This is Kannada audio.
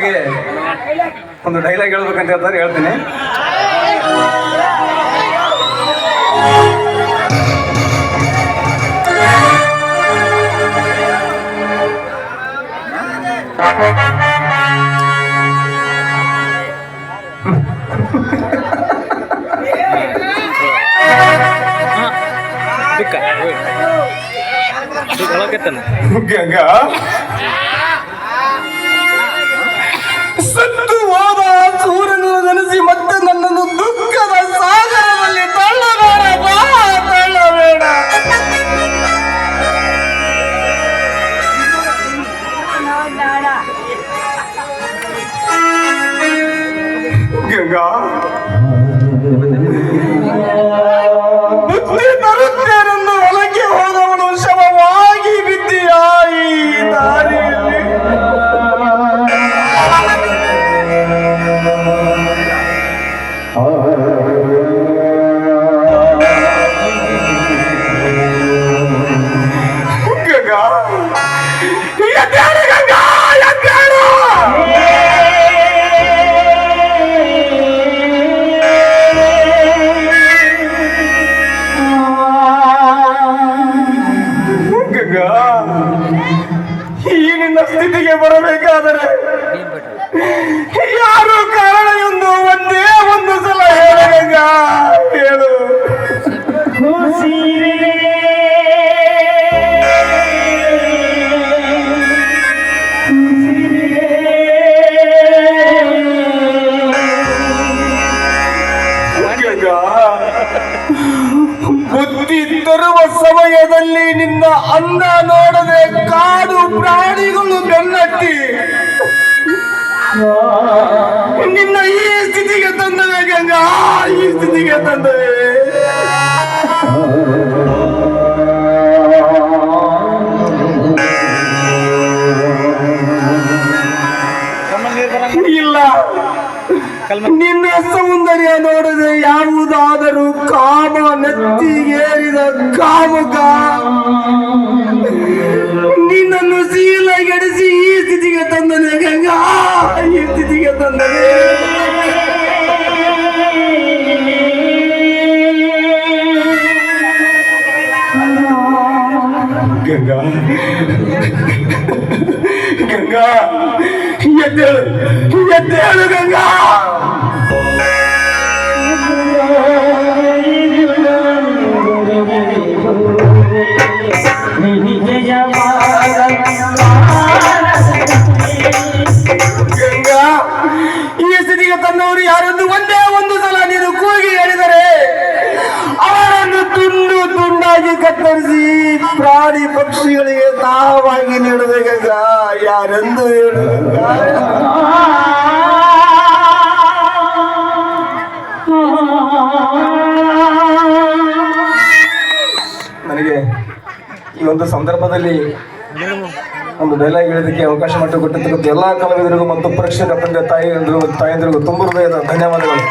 ಹಾಗೆ ಒಂದು ಡೈಲಾಗ್ ಹೇಳ್ಬೇಕಂತ ಹೇಳ್ತಾರೆ, ಹೇಳ್ತೀನಿ. ಗಂಗಾ ಸತ್ತು ಹೋದ ಸೂರ್ಯನು ನೆನೆಸಿ ಮತ್ತೆ ನನ್ನನ್ನು ದುಃಖದ ಸಾಗರದಲ್ಲಿ ತಳ್ಳಬೇಡ, ತಳ್ಳಬೇಡ. ಗಂಗಾ ಬುದ್ಧಿ ತರುತ್ತೇನೆಂದು ಹೊಲಕ್ಕೆ ಹೋದವನು ಶವವಾಗಿ ಬಿದ್ದೀಯಾಯಿ ದಾರಿಯಲ್ಲಿ. ಗಂಗಾ ಎದ್ದೇಳು, ಗಂಗಾ ಎದ್ದೇಳು. ಗಂಗಾ ಈ ನಿನ್ನ ಸ್ಥಿತಿಗೆ ಬರಬೇಕಾದರೆ ಯಾರು ಕಾರಣ ಎಂದು ಒಂದೇ ಒಂದು ಸಲ ಹೇಳು ಗಂಗಾ, ಹೇಳು. ಗಂಗಾ ಬುದ್ಧಿ ತರುವ ಸಮಯದಲ್ಲಿ ನಿನ್ನ ಅಂದ ನೋಡದೆ ಕಾಡು ಪ್ರಾಣಿಗಳು ಬೆನ್ನಟ್ಟಿ ನಿನ್ನ ಈ ಸ್ಥಿತಿಗೆ ತಂದವೆ ಗಂಗಾ, ಈ ಸ್ಥಿತಿಗೆ ತಂದವೆ. ಇಲ್ಲ, ನಿನ್ನ ಸೌಂದರ್ಯ ನೋಡದೆ ಯಾವುದಾದರೂ ಕಾಮ ನೆತ್ತಿಗೇರಿದ ಕಾಮುಕ ನಿನ್ನನ್ನು ಶೀಲಗೆಡಿಸಿ ಈ ಸ್ಥಿತಿಗೆ ತಂದನೆ ಗಂಗಾ, ಈ ಸ್ಥಿತಿಗೆ ತಂದನೆ. ಗಂಗಾ ಗಂಗಾ ಎದ್ದೇಳು, ಎದ್ದೇಳು ಗಂಗಾ. ಗಂಗಾ ಈ ಸ್ಥಿತಿಗೆ ತಂದವರು ಯಾರೆಂದು ಒಂದೇ ಒಂದು ಸಲ ನೀನು ಕೂಗಿ ಹೇಳಿದರೆ ಅವರನ್ನು ತುಂಡು ತುಂಡಾಗಿ ಕತ್ತರಿಸಿ ಪ್ರಾಣಿ ಪಕ್ಷಿಗಳಿಗೆ ತಾವಾಗಿ ನೀಡದೆ ಗಂಗಾ, ಯಾರೆಂದು ಹೇಳು. ನನಗೆ ಈ ಒಂದು ಸಂದರ್ಭದಲ್ಲಿ ಒಂದು ಡೈಲಾಗ್ ಹೇಳೋದಕ್ಕೆ ಅವಕಾಶ ಮಾಡಿಕೊಟ್ಟಿರ್ತಕ್ಕಂಥ ಎಲ್ಲಾ ಕಲಾವಿದರಿಗೂ ಮತ್ತು ಪ್ರೇಕ್ಷಕ ತಂದೆ ತಾಯಿಯಂದಿರಿಗೂ ತುಂಬ ಹೃದಯದ ಧನ್ಯವಾದಗಳು.